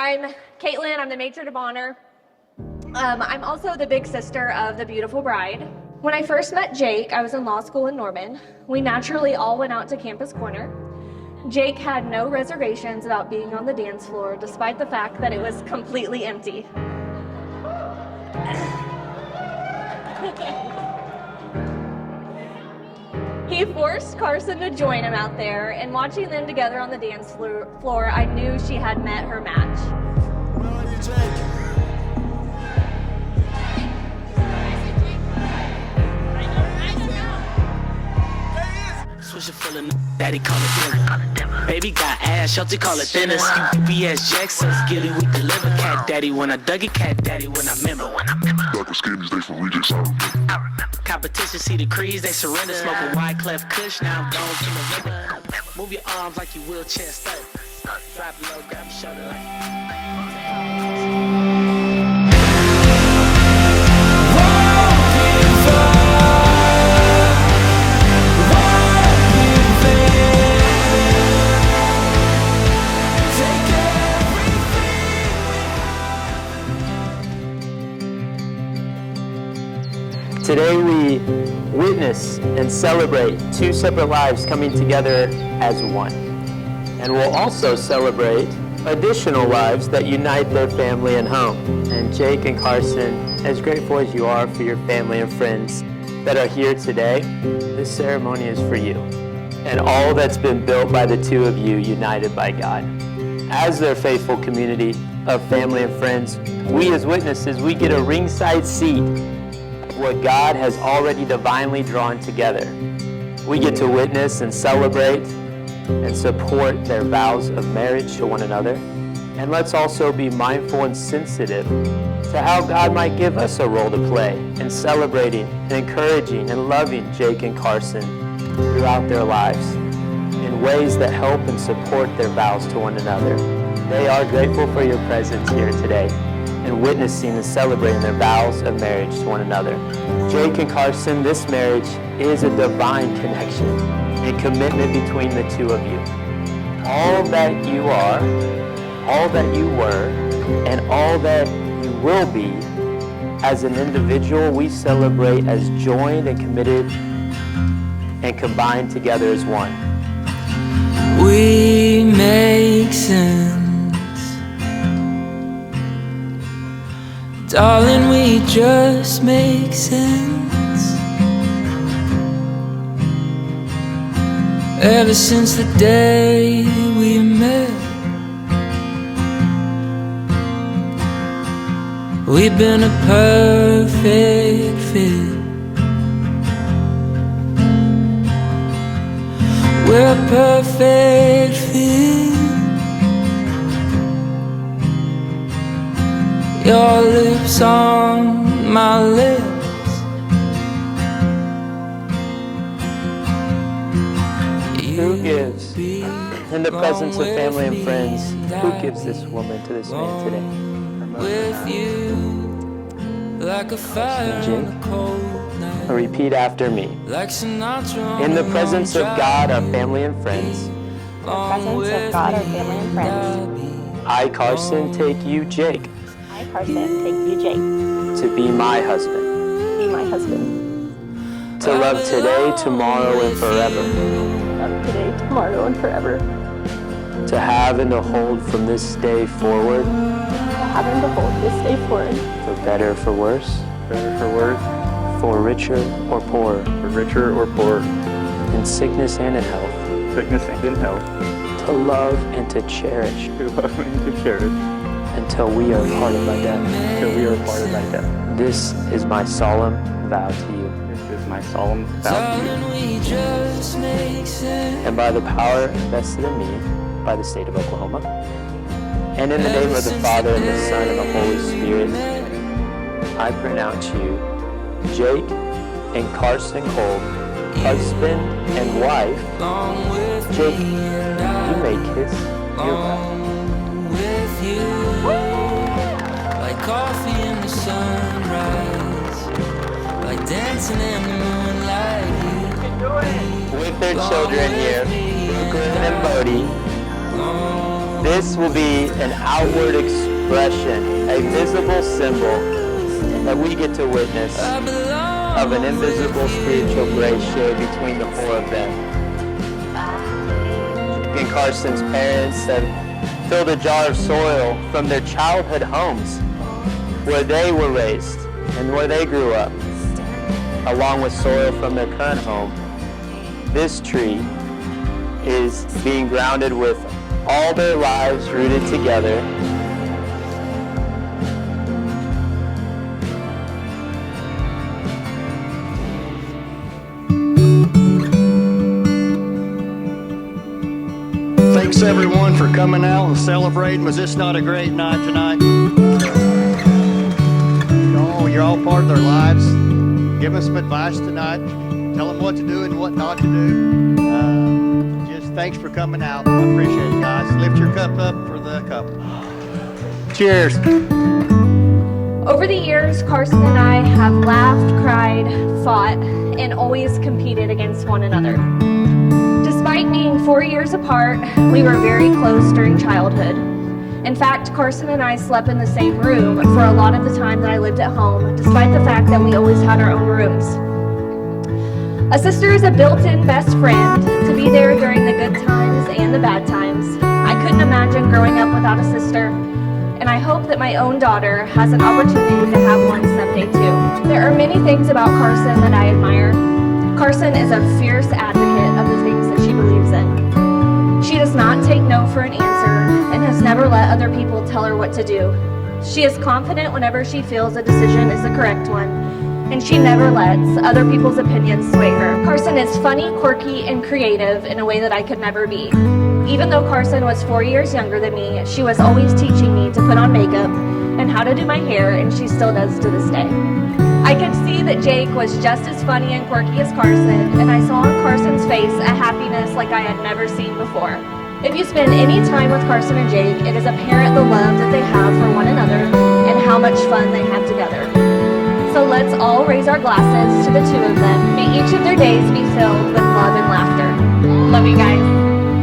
I'm Caitlin. I'm the matron of honor. I'm also the big sister of the beautiful bride. When I first met Jake, I was in law school in Norman. We naturally all went out to Campus Corner. Jake had no reservations about being on the dance floor, despite the fact that it was completely empty. He forced Carson to join him out there, and watching them together on the dance floor, I knew she had met her match. Swisher full of daddy call it dinner. Baby got ass, Shelty call it thinners. UPS Jackson's gilly we deliver. Cat daddy when I dug it, cat daddy when I remember. Back with skinnies, they from rejects, I remember. Competition see the crease, they surrender. Smoking wide clef kush, now I'm gone to the river. Move your arms like you will chest up. Drop low, grab your shoulder like. Today we witness and celebrate two separate lives coming together as one. And we'll also celebrate additional lives that unite their family and home. And Jake and Carson, as grateful as you are for your family and friends that are here today, this ceremony is for you. And all that's been built by the two of you united by God. As their faithful community of family and friends, we as witnesses, we get a ringside seat what God has already divinely drawn together. We get to witness and celebrate and support their vows of marriage to one another. And let's also be mindful and sensitive to how God might give us a role to play in celebrating and encouraging and loving Jake and Carson throughout their lives in ways that help and support their vows to one another. They are grateful for your presence here today and witnessing and celebrating their vows of marriage to one another. Jake and Carson, this marriage is a divine connection and commitment between the two of you. All that you are, all that you were, and all that you will be as an individual, we celebrate as joined and committed and combined together as one. We make sense. Darling, we just make sense. Ever since the day we met, we've been a perfect fit. We're a perfect fit. Your lips on my lips. Who gives, in the presence of family and friends, who gives this woman to this man today? With you, like a fire on a cold night. Repeat after me. Like Sinatra. In the presence of God, our family and friends, In the presence of God, our family and friends, I, Carson, take you, Jake, I, Carson, take you, Jake, to be my husband, be my husband, to love today, tomorrow, and forever, love today, tomorrow, and forever, to have and to hold from this day forward, to have and to hold this day forward, for better, for worse, for richer or poorer, in sickness and in health, to love and to cherish, until we are parted by death. This is my solemn vow to you. And by the power invested in me by the state of Oklahoma, and in the name of the Father, and the Son, and the Holy Spirit, I pronounce you, Jake and Carson Kolb, husband and wife. Jake, you may kiss your bride. Like coffee in the sunrise, like dancing in the moonlight. With their children here, Brooklyn and Bodie, This will be an outward expression, a visible symbol that we get to witness of an invisible spiritual grace shared between the four of them. And Carson's parents have filled a jar of soil from their childhood homes where they were raised and where they grew up, along with soil from their current home. This tree is being grounded with all their lives rooted together. Thanks everyone for coming out and celebrating. Was this not a great night tonight? You're all part of their lives. Give them some advice tonight. Tell them what to do and what not to do. Just thanks for coming out. I appreciate it, guys. Lift your cup up for the couple. Cheers. Over the years, Carson and I have laughed, cried, fought, and always competed against one another. Despite being 4 years apart, we were very close during childhood. In fact, Carson and I slept in the same room for a lot of the time that I lived at home, despite the fact that we always had our own rooms. A sister is a built-in best friend to be there during the good times and the bad times. I couldn't imagine growing up without a sister, and I hope that my own daughter has an opportunity to have one someday too. There are many things about Carson that I admire. Carson is a fierce advocate of the things that she believes in. She does not take no for an answer and has never let other people tell her what to do. She is confident whenever she feels a decision is the correct one, and she never lets other people's opinions sway her. Carson is funny, quirky, and creative in a way that I could never be. Even though Carson was 4 years younger than me, she was always teaching me to put on makeup and how to do my hair, and she still does to this day. I could see that Jake was just as funny and quirky as Carson, and I saw on Carson's face a happiness like I had never seen before. If you spend any time with Carson and Jake, it is apparent the love that they have for one another and how much fun they have together. So let's all raise our glasses to the two of them. May each of their days be filled with love and laughter. Love you guys.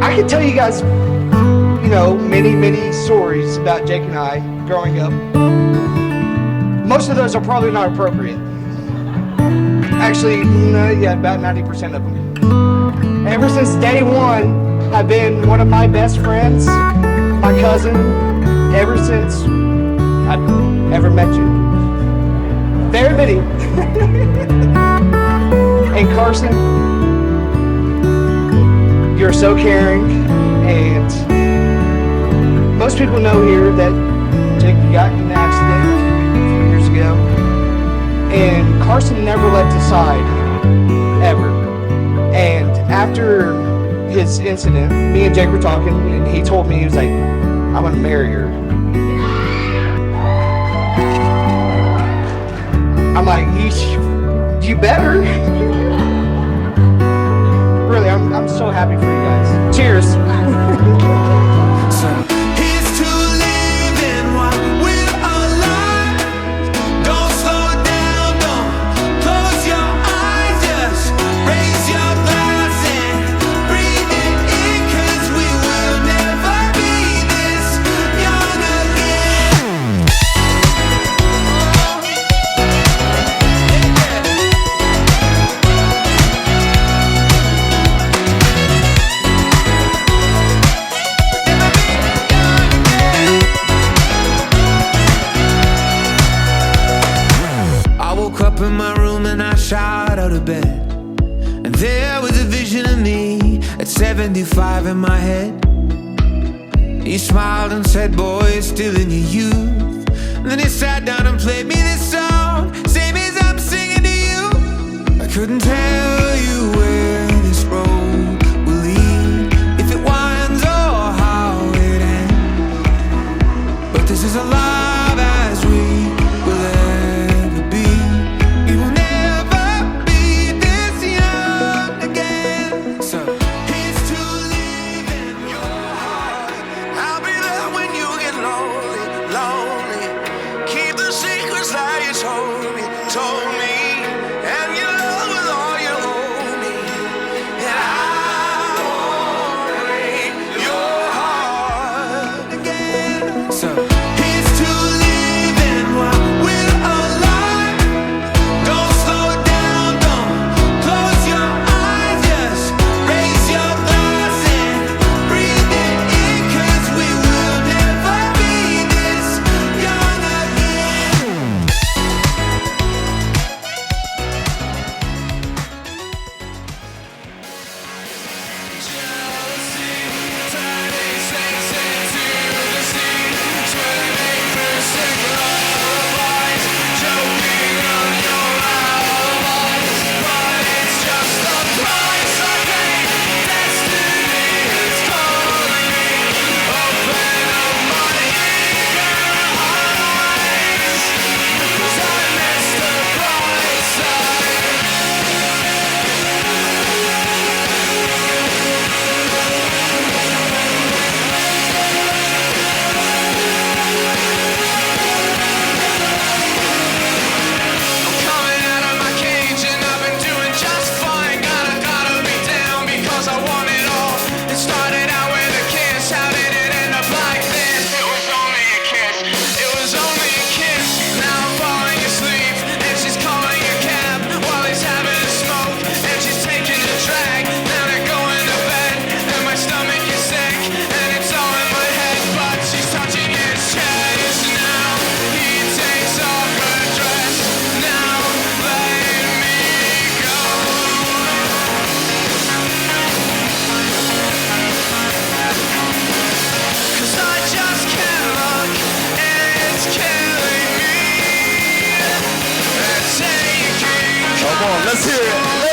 I can tell you guys, many stories about Jake and I growing up. Most of those are probably not appropriate. Actually, about 90% of them. Ever since day one, I've been one of my best friends, my cousin, ever since I've ever met you. Very many. And Carson, you're so caring, and most people know here that Jake got in an accident a few years ago, and Carson never left his side, ever. And after his incident, me and Jake were talking, and he told me, he was like, I'm gonna marry her. I'm like, you better. Really, I'm so happy for you guys. Cheers. Here's to living while we're alive. Don't slow down, don't close your eyes. Just raise your glass and breathe it in, 'cause we will never be this young again. I woke up in my room and I shot out of bed, and there was a vision of me at 75 in my head. He smiled and said, boy, it's still in your youth. And then he sat down and played me this song, same as I'm singing to you. I couldn't tell you where this road will lead, if it winds or how it ends, but this is alive as we will ever be. We will never be this young again. So here's to living your heart. I'll be there when you get lonely, lonely. Keep the secrets that you told me, and your love with all you hold me. And I won't break your heart. Let's hear it.